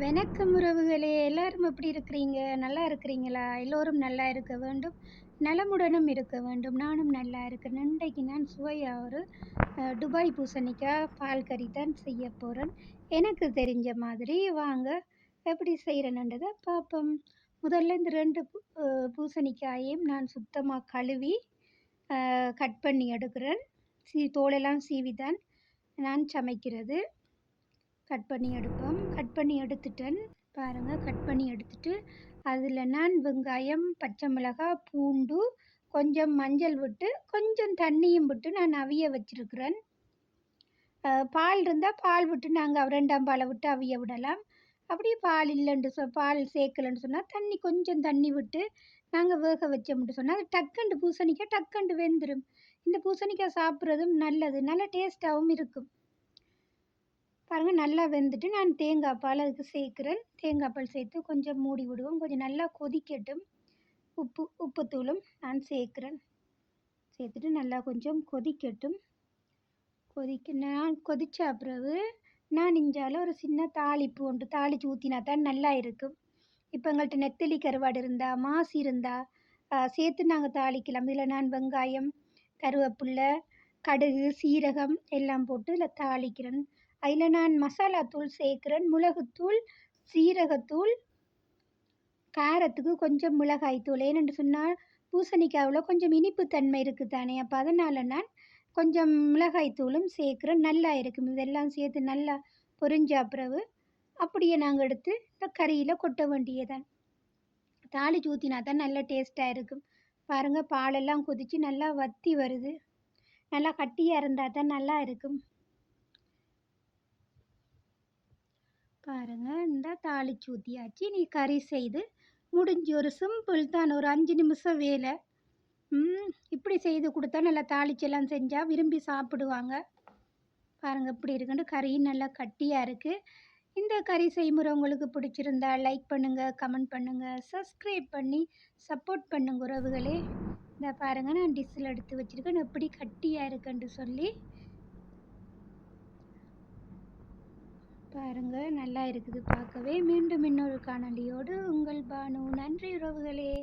வணக்கம் உறவுகளே! எல்லாரும் எப்படி இருக்கிறீங்க? நல்லா இருக்கிறீங்களா? எல்லோரும் நல்லா இருக்க வேண்டும். நலமுடனும் இருக்க வேண்டும். நானும் நல்லா இருக்கிறேன். இன்றைக்கு நான் சுவையா ஒரு துபாய் பூசணிக்காய் பால் கறி தான் செய்ய போறேன். எனக்கு தெரிஞ்ச மாதிரி வாங்க எப்படி செய்றேன்ன்றத பார்ப்போம். முதல்ல இந்த 2 பூசணிக்காயையும் நான் சுத்தமா கழுவி கட் பண்ணி எடுக்கிறேன். தோலெல்லாம் சீவி தான் நான் சமைக்கிறது. கட் பண்ணி எடுப்போம். கட் பண்ணி எடுத்துட்டேன். பாருங்க கட் பண்ணி எடுத்துட்டு, அதில நான் வெங்காயம், பச்சை மிளகாய், பூண்டு, கொஞ்சம் மஞ்சள் விட்டு, கொஞ்சம் தண்ணியும் விட்டு நான் அவிய வச்சிருக்கிறேன். பால் இருந்தா பால் விட்டு நாங்க 2ஆம் பால விட்டு அவிய விடலாம். அப்படி பால் இல்லைன்ட்டு பால் சேர்க்கலன்னு சொன்னா, கொஞ்சம் தண்ணி விட்டு நாங்க வேக வச்சோம்ன்னு சொன்னா, அது டக்குன்ட்டு பூசணிக்காய் டக்குன்ட்டு வெந்துரும். இந்த பூசணிக்காய் சாப்பிட்றதும் நல்லது. நல்ல டேஸ்ட்டாவும் இருக்கும். பாருங்க நல்லா வெந்துட்டு நான் தேங்காய் பால் அதுக்கு சேர்க்குறேன். தேங்காய் பால் சேர்த்து கொஞ்சம் மூடி விடுவோம். கொஞ்சம் நல்லா கொதிக்கட்டும். உப்புத்தூளும் நான் சேர்க்குறேன். சேர்த்துட்டு நல்லா கொஞ்சம் கொதிக்கட்டும். நான் கொதிச்ச பிறகு நான் இஞ்சால ஒரு சின்ன தாளிப்பு ஒன்று தாளித்து ஊற்றினா தான் நல்லா இருக்கும். இப்போ எங்கள்கிட்ட நெத்தலி கருவாடு இருந்தா, மாசி இருந்தா சேர்த்து நாங்கள் தாளிக்கலாம். இதில் நான் வெங்காயம், கருவேப்பில்லை, கடுகு, சீரகம் எல்லாம் போட்டு இதில் தாளிக்கிறேன். அதில் நான் மசாலா தூள் சேர்க்குறேன். மிளகுத்தூள், சீரகத்தூள், காரத்துக்கு கொஞ்சம் மிளகாய்த்தூள். ஏனென்று சொன்னால் பூசணிக்காவில் கொஞ்சம் இனிப்புத்தன்மை இருக்குது தானே, அப்போ அதனால் நான் கொஞ்சம் மிளகாய்த்தூளும் சேர்க்குறேன். நல்லா இருக்கும். இதெல்லாம் சேர்த்து நல்லா பொரிஞ்ச பிறகு அப்படியே நாங்கள் எடுத்து இந்த கறியில் கொட்ட வேண்டியதான். தாளிச்சு ஊற்றினா தான் நல்ல டேஸ்ட்டாக இருக்கும். பாருங்கள் பாலெல்லாம் கொதித்து நல்லா வற்றி வருது. நல்லா கட்டியாக இருந்தால் தான் நல்லா இருக்கும். பாருங்க இந்த தாளிச்சு ஊற்றியாச்சு. நீ கறி செய்து முடிஞ்சு. ஒரு சிம்பிள் தான், ஒரு 5 நிமிஷம் வேலை. இப்படி செய்து கொடுத்தா நல்லா தாளிச்செல்லாம் செஞ்சால் விரும்பி சாப்பிடுவாங்க. பாருங்கள் இப்படி இருக்குன்னு கறியும் நல்லா கட்டியாக இருக்குது. இந்த கறி செய்முறை உங்களுக்கு பிடிச்சிருந்தா லைக் பண்ணுங்கள், கமெண்ட் பண்ணுங்கள், சப்ஸ்கிரைப் பண்ணி சப்போர்ட் பண்ணுங்க உறவுகளே. இந்த பாருங்கள் நான் டிஷ்ஷில் எடுத்து வச்சுருக்கேன் எப்படி கட்டியாக இருக்குன்னு சொல்லி. பாருங்க நல்லா இருக்குது பார்க்கவே. மீண்டும் இன்னொரு காணொளியோடு உங்கள் பானு. நன்றி உறவுகளே.